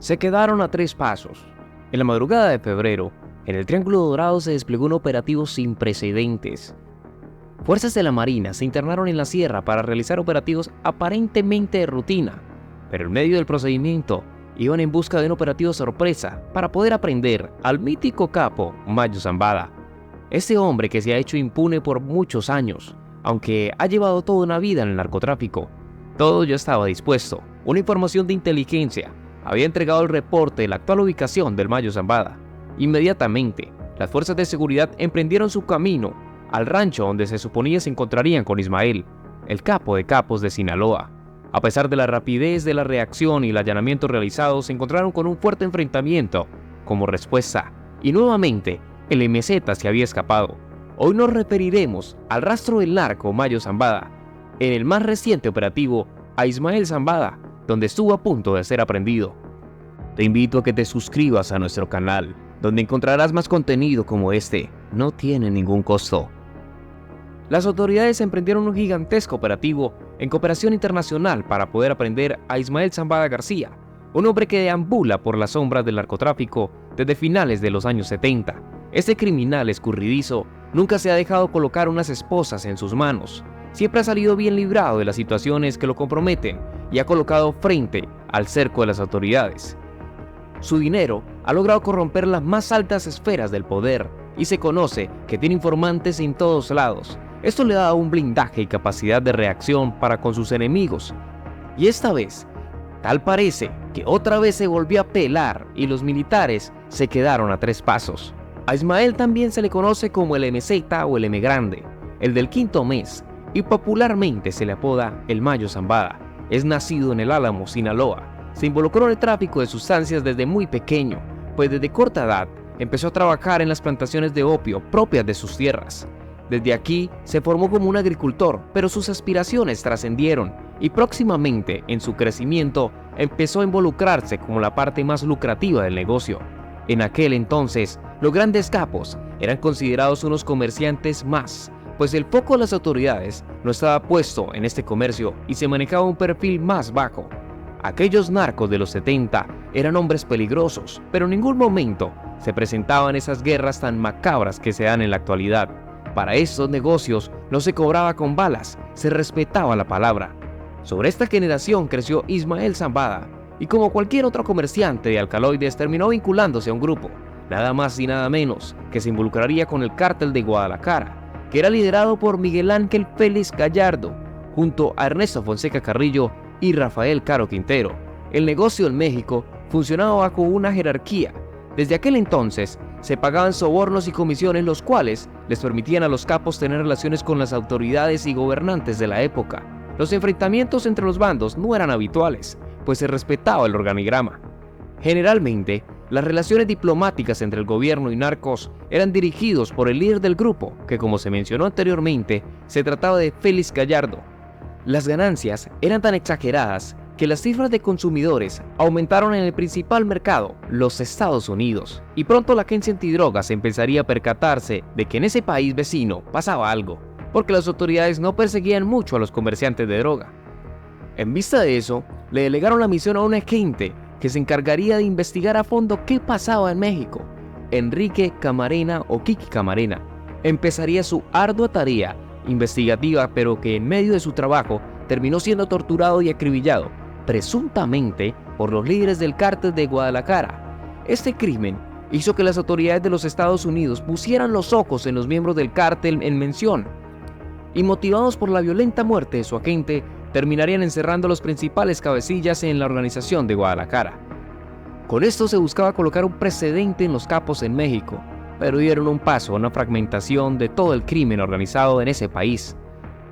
se quedaron a 3 pasos. En la madrugada de febrero, en el Triángulo Dorado se desplegó un operativo sin precedentes. Fuerzas de la Marina se internaron en la sierra para realizar operativos aparentemente de rutina, pero en medio del procedimiento iban en busca de un operativo sorpresa para poder aprender al mítico capo Mayo Zambada. Este hombre que se ha hecho impune por muchos años, aunque ha llevado toda una vida en el narcotráfico. Todo ya estaba dispuesto. Una información de inteligencia había entregado el reporte de la actual ubicación del Mayo Zambada. Inmediatamente, las fuerzas de seguridad emprendieron su camino al rancho donde se suponía se encontrarían con Ismael, el capo de capos de Sinaloa. A pesar de la rapidez de la reacción y el allanamiento realizado, se encontraron con un fuerte enfrentamiento como respuesta, y nuevamente el MZ se había escapado. Hoy nos referiremos al rastro del narco Mayo Zambada, en el más reciente operativo a Ismael Zambada, donde estuvo a punto de ser aprendido. Te invito a que te suscribas a nuestro canal, donde encontrarás más contenido como este. No tiene ningún costo. Las autoridades emprendieron un gigantesco operativo en cooperación internacional para poder aprender a Ismael Zambada García, un hombre que deambula por las sombras del narcotráfico desde finales de los años 70. Este criminal escurridizo nunca se ha dejado colocar unas esposas en sus manos. Siempre ha salido bien librado de las situaciones que lo comprometen y ha colocado frente al cerco de las autoridades. Su dinero ha logrado corromper las más altas esferas del poder y se conoce que tiene informantes en todos lados. Esto le da un blindaje y capacidad de reacción para con sus enemigos. Y esta vez, tal parece que otra vez se volvió a pelar y los militares se quedaron a 3 pasos. A Ismael también se le conoce como el MZ o el M Grande, el del quinto mes, y popularmente se le apoda el Mayo Zambada. Es nacido en el Álamo, Sinaloa. Se involucró en el tráfico de sustancias desde muy pequeño, pues desde corta edad empezó a trabajar en las plantaciones de opio propias de sus tierras. Desde aquí se formó como un agricultor, pero sus aspiraciones trascendieron y próximamente en su crecimiento empezó a involucrarse como la parte más lucrativa del negocio. En aquel entonces, los grandes capos eran considerados unos comerciantes más, pues el foco de las autoridades no estaba puesto en este comercio y se manejaba un perfil más bajo. Aquellos narcos de los 70 eran hombres peligrosos, pero en ningún momento se presentaban esas guerras tan macabras que se dan en la actualidad. Para estos negocios no se cobraba con balas, se respetaba la palabra. Sobre esta generación creció Ismael Zambada, y como cualquier otro comerciante de alcaloides terminó vinculándose a un grupo, nada más y nada menos que se involucraría con el cártel de Guadalajara, que era liderado por Miguel Ángel Félix Gallardo, junto a Ernesto Fonseca Carrillo y Rafael Caro Quintero. El negocio en México funcionaba bajo una jerarquía. Desde aquel entonces se pagaban sobornos y comisiones, los cuales les permitían a los capos tener relaciones con las autoridades y gobernantes de la época. Los enfrentamientos entre los bandos no eran habituales, pues se respetaba el organigrama. Generalmente, las relaciones diplomáticas entre el gobierno y narcos eran dirigidos por el líder del grupo, que como se mencionó anteriormente, se trataba de Félix Gallardo. Las ganancias eran tan exageradas que las cifras de consumidores aumentaron en el principal mercado, los Estados Unidos, y pronto la agencia antidrogas empezaría a percatarse de que en ese país vecino pasaba algo, porque las autoridades no perseguían mucho a los comerciantes de droga. En vista de eso, le delegaron la misión a un agente que se encargaría de investigar a fondo qué pasaba en México. Enrique Camarena o Kiki Camarena empezaría su ardua tarea investigativa, pero que en medio de su trabajo terminó siendo torturado y acribillado, presuntamente por los líderes del cártel de Guadalajara. Este crimen hizo que las autoridades de los Estados Unidos pusieran los ojos en los miembros del cártel en mención, y motivados por la violenta muerte de su agente, terminarían encerrando a los principales cabecillas en la organización de Guadalajara. Con esto se buscaba colocar un precedente en los capos en México, pero dieron un paso a una fragmentación de todo el crimen organizado en ese país,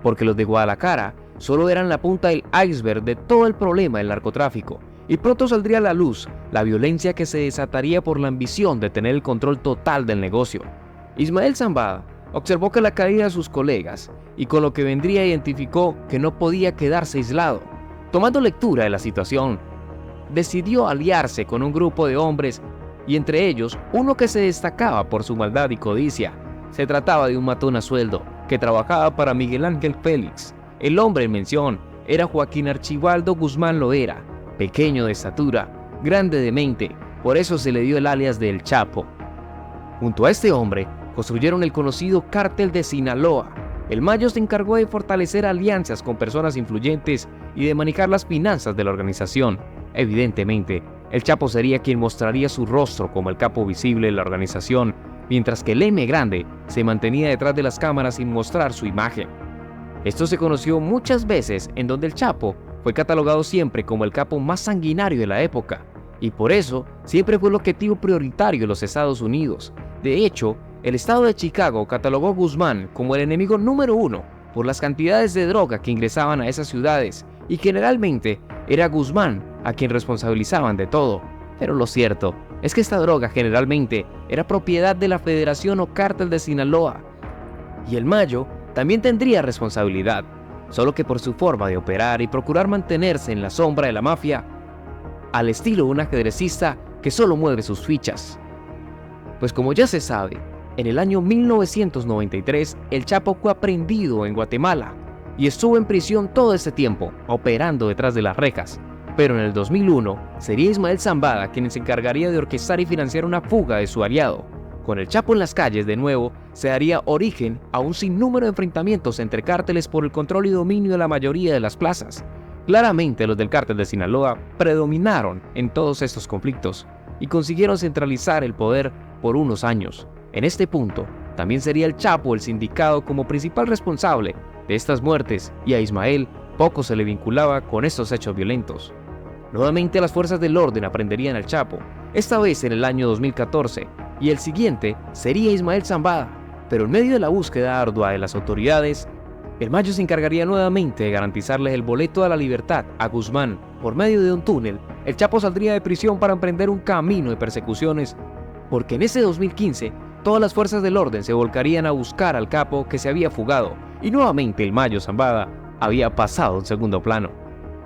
porque los de Guadalajara solo eran la punta del iceberg de todo el problema del narcotráfico, y pronto saldría a la luz la violencia que se desataría por la ambición de tener el control total del negocio. Ismael Zambada observó que la caída de sus colegas, y con lo que vendría identificó que no podía quedarse aislado. Tomando lectura de la situación, decidió aliarse con un grupo de hombres, y entre ellos uno que se destacaba por su maldad y codicia. Se trataba de un matón a sueldo que trabajaba para Miguel Ángel Félix. El hombre en mención era Joaquín Archibaldo Guzmán Loera, pequeño de estatura, grande de mente, por eso se le dio el alias de El Chapo. Junto a este hombre, construyeron el conocido Cártel de Sinaloa. El Mayo se encargó de fortalecer alianzas con personas influyentes y de manejar las finanzas de la organización. Evidentemente, El Chapo sería quien mostraría su rostro como el capo visible de la organización, mientras que el M Grande se mantenía detrás de las cámaras sin mostrar su imagen. Esto se conoció muchas veces, en donde El Chapo fue catalogado siempre como el capo más sanguinario de la época, y por eso siempre fue el objetivo prioritario de los Estados Unidos. De hecho, el estado de Chicago catalogó a Guzmán como el enemigo número 1 por las cantidades de droga que ingresaban a esas ciudades, y generalmente era Guzmán a quien responsabilizaban de todo. Pero lo cierto es que esta droga generalmente era propiedad de la Federación o Cártel de Sinaloa, y el Mayo también tendría responsabilidad, solo que por su forma de operar y procurar mantenerse en la sombra de la mafia, al estilo de un ajedrecista que solo mueve sus fichas. Pues como ya se sabe, en el año 1993 El Chapo fue aprehendido en Guatemala y estuvo en prisión todo ese tiempo, operando detrás de las rejas. Pero en el 2001 sería Ismael Zambada quien se encargaría de orquestar y financiar una fuga de su aliado. Con El Chapo en las calles de nuevo, se daría origen a un sinnúmero de enfrentamientos entre cárteles por el control y dominio de la mayoría de las plazas. Claramente los del cártel de Sinaloa predominaron en todos estos conflictos y consiguieron centralizar el poder por unos años. En este punto, también sería El Chapo el sindicado como principal responsable de estas muertes, y a Ismael poco se le vinculaba con estos hechos violentos. Nuevamente las fuerzas del orden aprenderían al Chapo, esta vez en el año 2014, y el siguiente sería Ismael Zambada, pero en medio de la búsqueda ardua de las autoridades, el Mayo se encargaría nuevamente de garantizarles el boleto a la libertad a Guzmán. Por medio de un túnel, El Chapo saldría de prisión para emprender un camino de persecuciones, porque en ese 2015 todas las fuerzas del orden se volcarían a buscar al capo que se había fugado, y nuevamente el Mayo Zambada había pasado en segundo plano.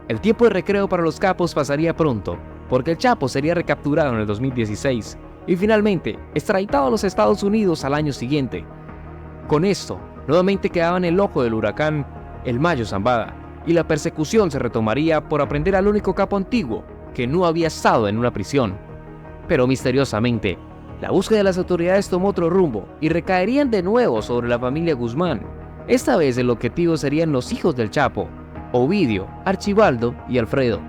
El tiempo de recreo para los capos pasaría pronto, porque El Chapo sería recapturado en el 2016 y finalmente extraditado a los Estados Unidos al año siguiente. Con esto, nuevamente quedaba en el ojo del huracán el Mayo Zambada, y la persecución se retomaría por aprender al único capo antiguo que no había estado en una prisión. Pero misteriosamente, la búsqueda de las autoridades tomó otro rumbo y recaerían de nuevo sobre la familia Guzmán. Esta vez el objetivo serían los hijos del Chapo, Ovidio, Archibaldo y Alfredo.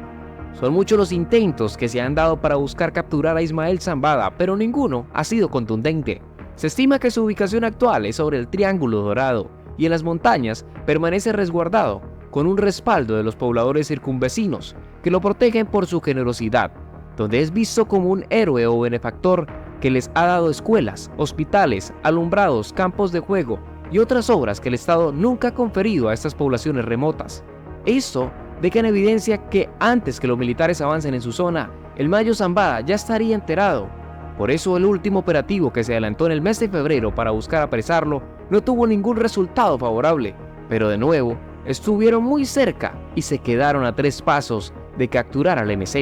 Son muchos los intentos que se han dado para buscar capturar a Ismael Zambada, pero ninguno ha sido contundente. Se estima que su ubicación actual es sobre el Triángulo Dorado y en las montañas permanece resguardado con un respaldo de los pobladores circunvecinos que lo protegen por su generosidad, donde es visto como un héroe o benefactor que les ha dado escuelas, hospitales, alumbrados, campos de juego y otras obras que el Estado nunca ha conferido a estas poblaciones remotas. Esto deja en evidencia que antes que los militares avancen en su zona, el Mayo Zambada ya estaría enterado. Por eso el último operativo que se adelantó en el mes de febrero para buscar apresarlo no tuvo ningún resultado favorable, pero de nuevo estuvieron muy cerca y se quedaron a 3 pasos de capturar al MZ.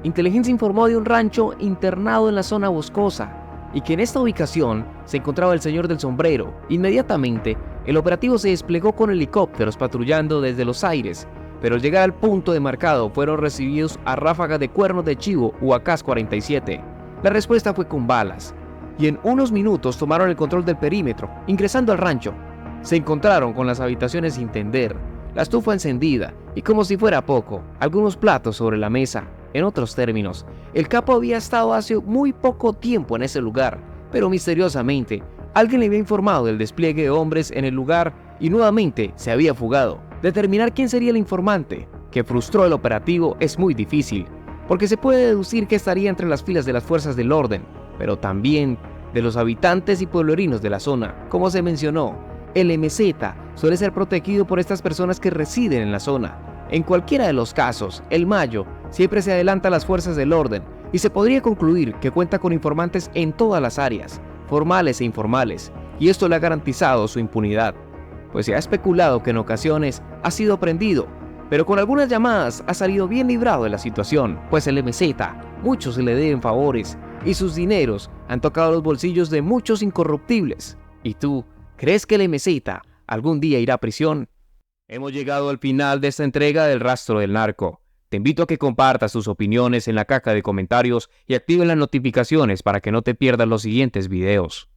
Inteligencia informó de un rancho internado en la zona boscosa y que en esta ubicación se encontraba el señor del sombrero. Inmediatamente, el operativo se desplegó con helicópteros patrullando desde los aires, pero al llegar al punto demarcado fueron recibidos a ráfagas de cuernos de chivo u AK-47. La respuesta fue con balas, y en unos minutos tomaron el control del perímetro. Ingresando al rancho, se encontraron con las habitaciones sin tender, la estufa encendida y, como si fuera poco, algunos platos sobre la mesa. En otros términos, el capo había estado hace muy poco tiempo en ese lugar, pero misteriosamente, alguien le había informado del despliegue de hombres en el lugar y nuevamente se había fugado. Determinar quién sería el informante que frustró el operativo es muy difícil, porque se puede deducir que estaría entre las filas de las fuerzas del orden, pero también de los habitantes y pueblerinos de la zona. Como se mencionó, el MZ suele ser protegido por estas personas que residen en la zona. En cualquiera de los casos, el Mayo siempre se adelanta a las fuerzas del orden y se podría concluir que cuenta con informantes en todas las áreas, formales e informales, y esto le ha garantizado su impunidad, pues se ha especulado que en ocasiones ha sido prendido, pero con algunas llamadas ha salido bien librado de la situación, pues el MZ, muchos se le deben favores y sus dineros han tocado los bolsillos de muchos incorruptibles. ¿Y tú, crees que el MZ algún día irá a prisión? Hemos llegado al final de esta entrega del Rastro del Narco. Te invito a que compartas tus opiniones en la caja de comentarios y actives las notificaciones para que no te pierdas los siguientes videos.